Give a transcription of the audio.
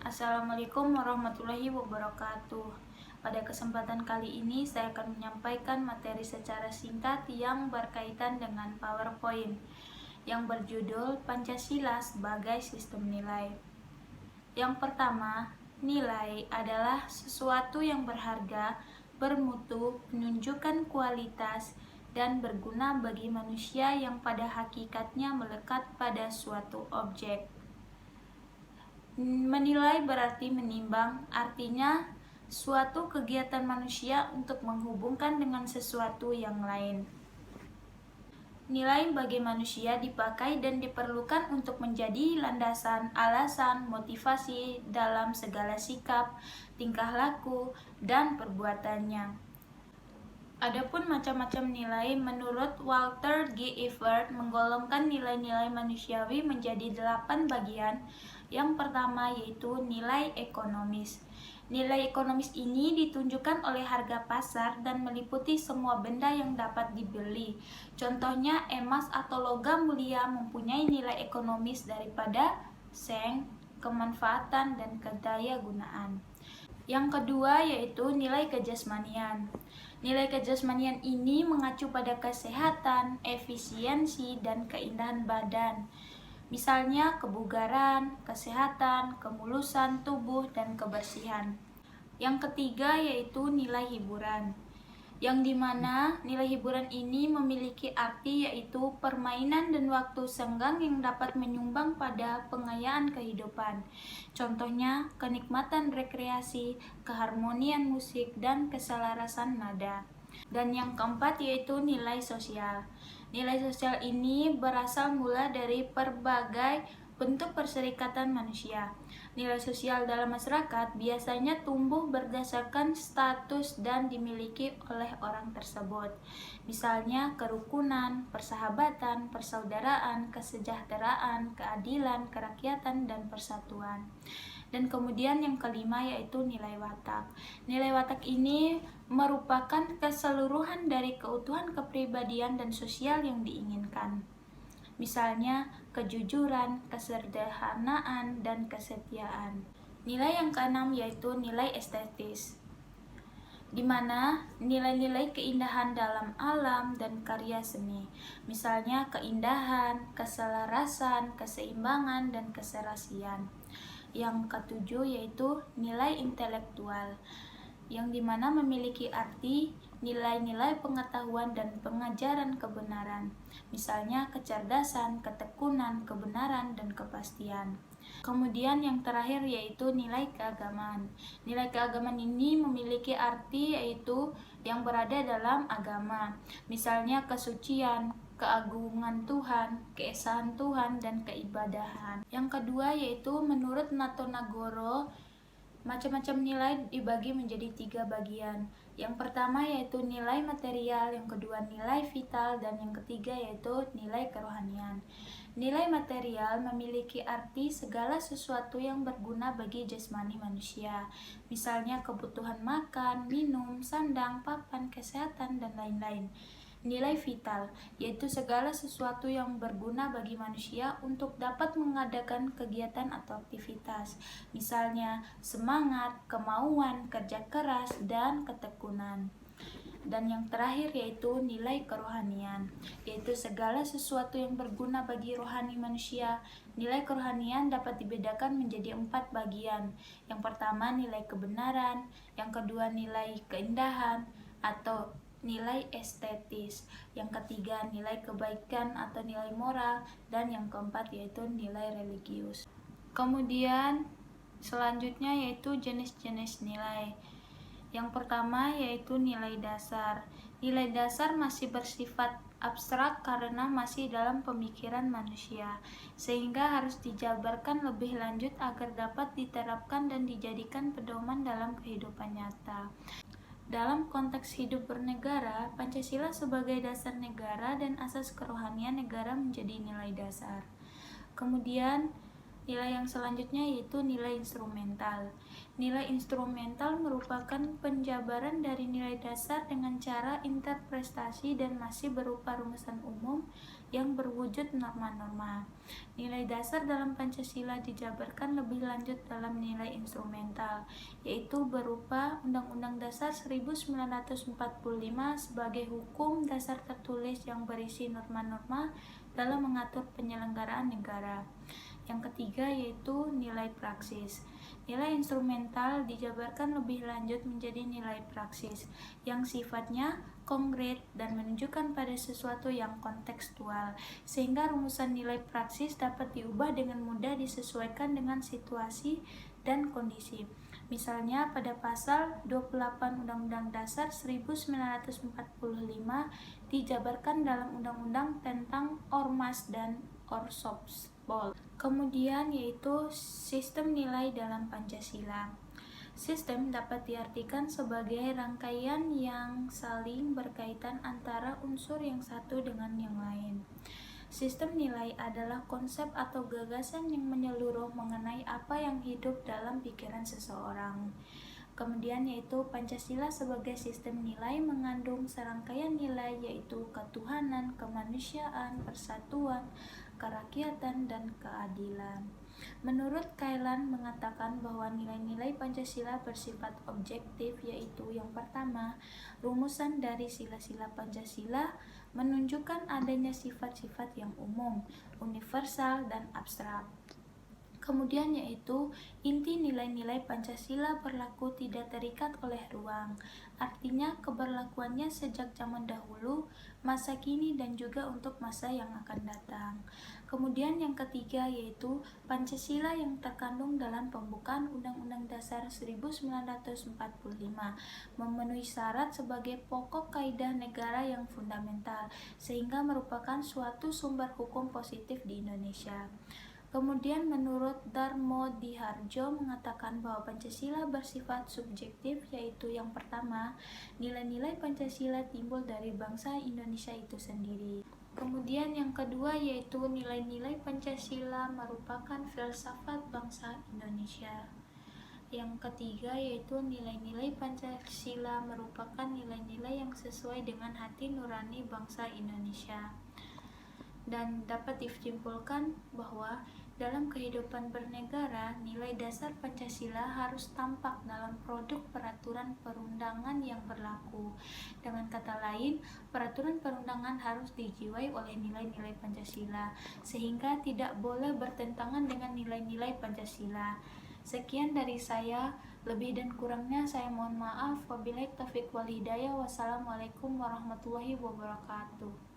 Assalamualaikum warahmatullahi wabarakatuh. Pada kesempatan kali ini saya akan menyampaikan materi secara singkat yang berkaitan dengan PowerPoint yang berjudul Pancasila sebagai Sistem Nilai. Yang pertama, nilai adalah sesuatu yang berharga, bermutu, menunjukkan kualitas, dan berguna bagi manusia yang pada hakikatnya melekat pada suatu objek. Menilai berarti menimbang, artinya suatu kegiatan manusia untuk menghubungkan dengan sesuatu yang lain. Nilai bagi manusia dipakai dan diperlukan untuk menjadi landasan, alasan, motivasi dalam segala sikap, tingkah laku, dan perbuatannya. Adapun macam-macam nilai, menurut Walter G. Evert menggolongkan nilai-nilai manusiawi menjadi 8 bagian. Yang pertama yaitu nilai ekonomis. Nilai ekonomis ini ditunjukkan oleh harga pasar dan meliputi semua benda yang dapat dibeli. Contohnya emas atau logam mulia mempunyai nilai ekonomis daripada seng, kemanfaatan, dan kedaya gunaan. Yang kedua yaitu nilai kejasmanian. Nilai kejasmanian ini mengacu pada kesehatan, efisiensi, dan keindahan badan. Misalnya kebugaran, kesehatan, kemulusan tubuh, dan kebersihan. Yang ketiga yaitu nilai hiburan, yang dimana nilai hiburan ini memiliki arti yaitu permainan dan waktu senggang yang dapat menyumbang pada pengayaan kehidupan. Contohnya kenikmatan rekreasi, keharmonian musik, dan keselarasan nada. Dan yang keempat yaitu nilai sosial. Nilai sosial ini berasal mula dari berbagai bentuk perserikatan manusia. Nilai sosial dalam masyarakat biasanya tumbuh berdasarkan status dan dimiliki oleh orang tersebut. Misalnya kerukunan, persahabatan, persaudaraan, kesejahteraan, keadilan, kerakyatan, dan persatuan. Dan kemudian yang kelima yaitu nilai watak. Nilai watak ini merupakan keseluruhan dari keutuhan kepribadian dan sosial yang diinginkan. Misalnya kejujuran, kesederhanaan, dan kesetiaan. Nilai yang keenam yaitu nilai estetis, di mana nilai-nilai keindahan dalam alam dan karya seni. Misalnya keindahan, keselarasan, keseimbangan, dan keserasian. Yang ketujuh yaitu nilai intelektual, yang dimana memiliki arti nilai-nilai pengetahuan dan pengajaran kebenaran. Misalnya kecerdasan, ketekunan, kebenaran, dan kepastian. Kemudian yang terakhir yaitu nilai keagamaan. Nilai keagamaan ini memiliki arti yaitu yang berada dalam agama. Misalnya kesucian, keagungan Tuhan, keesaan Tuhan, dan keibadahan. Yang kedua yaitu menurut Nato Nagoro, macam-macam nilai dibagi menjadi 3 bagian. Yang pertama yaitu nilai material, yang kedua nilai vital, dan yang ketiga yaitu nilai kerohanian. Nilai material memiliki arti segala sesuatu yang berguna bagi jasmani manusia. Misalnya kebutuhan makan, minum, sandang, papan, kesehatan, dan lain-lain. Nilai vital, yaitu segala sesuatu yang berguna bagi manusia untuk dapat mengadakan kegiatan atau aktivitas. Misalnya semangat, kemauan, kerja keras, dan ketekunan. Dan yang terakhir yaitu nilai kerohanian, yaitu segala sesuatu yang berguna bagi rohani manusia. Nilai kerohanian dapat dibedakan menjadi 4 bagian. Yang pertama nilai kebenaran, yang kedua nilai keindahan atau nilai estetis, yang ketiga nilai kebaikan atau nilai moral, dan yang keempat yaitu nilai religius. Kemudian selanjutnya yaitu jenis-jenis nilai. Yang pertama yaitu nilai dasar. Nilai dasar masih bersifat abstrak karena masih dalam pemikiran manusia, sehingga harus dijabarkan lebih lanjut agar dapat diterapkan dan dijadikan pedoman dalam kehidupan nyata. Dalam konteks hidup bernegara, Pancasila sebagai dasar negara dan asas kerohanian negara menjadi nilai dasar. Kemudian, nilai yang selanjutnya yaitu nilai instrumental. Nilai instrumental merupakan penjabaran dari nilai dasar dengan cara interpretasi dan masih berupa rumusan umum yang berwujud norma-norma. Nilai dasar dalam Pancasila dijabarkan lebih lanjut dalam nilai instrumental, yaitu berupa Undang-Undang Dasar 1945 sebagai hukum dasar tertulis yang berisi norma-norma dalam mengatur penyelenggaraan negara. Yang ketiga yaitu nilai praksis. Nilai instrumental dijabarkan lebih lanjut menjadi nilai praksis yang sifatnya konkret dan menunjukkan pada sesuatu yang kontekstual, sehingga rumusan nilai praksis dapat diubah dengan mudah disesuaikan dengan situasi dan kondisi. Misalnya pada pasal 28 Undang-Undang Dasar 1945 dijabarkan dalam Undang-Undang tentang Ormas dan Orsopol. Kemudian yaitu sistem nilai dalam Pancasila. Sistem dapat diartikan sebagai rangkaian yang saling berkaitan antara unsur yang satu dengan yang lain. Sistem nilai adalah konsep atau gagasan yang menyeluruh mengenai apa yang hidup dalam pikiran seseorang. Kemudian yaitu Pancasila sebagai sistem nilai mengandung serangkaian nilai yaitu ketuhanan, kemanusiaan, persatuan, kerakyatan, dan keadilan. Menurut Kailan mengatakan bahwa nilai-nilai Pancasila bersifat objektif, yaitu yang pertama, rumusan dari sila-sila Pancasila menunjukkan adanya sifat-sifat yang umum, universal, dan abstrak. Kemudian yaitu inti nilai-nilai Pancasila berlaku tidak terikat oleh ruang, artinya keberlakuannya sejak zaman dahulu, masa kini, dan juga untuk masa yang akan datang. Kemudian yang ketiga yaitu Pancasila yang terkandung dalam pembukaan Undang-Undang Dasar 1945 memenuhi syarat sebagai pokok kaidah negara yang fundamental, sehingga merupakan suatu sumber hukum positif di Indonesia. Kemudian menurut Darmo Diharjo mengatakan bahwa Pancasila bersifat subjektif, yaitu yang pertama, nilai-nilai Pancasila timbul dari bangsa Indonesia itu sendiri. Kemudian yang kedua yaitu nilai-nilai Pancasila merupakan filsafat bangsa Indonesia. Yang ketiga yaitu nilai-nilai Pancasila merupakan nilai-nilai yang sesuai dengan hati nurani bangsa Indonesia. Dan dapat disimpulkan bahwa dalam kehidupan bernegara, nilai dasar Pancasila harus tampak dalam produk peraturan perundangan yang berlaku. Dengan kata lain, peraturan perundangan harus dijiwai oleh nilai-nilai Pancasila, sehingga tidak boleh bertentangan dengan nilai-nilai Pancasila. Sekian dari saya, lebih dan kurangnya saya mohon maaf. Wabillahi taufiq wal hidayah. Wassalamualaikum warahmatullahi wabarakatuh.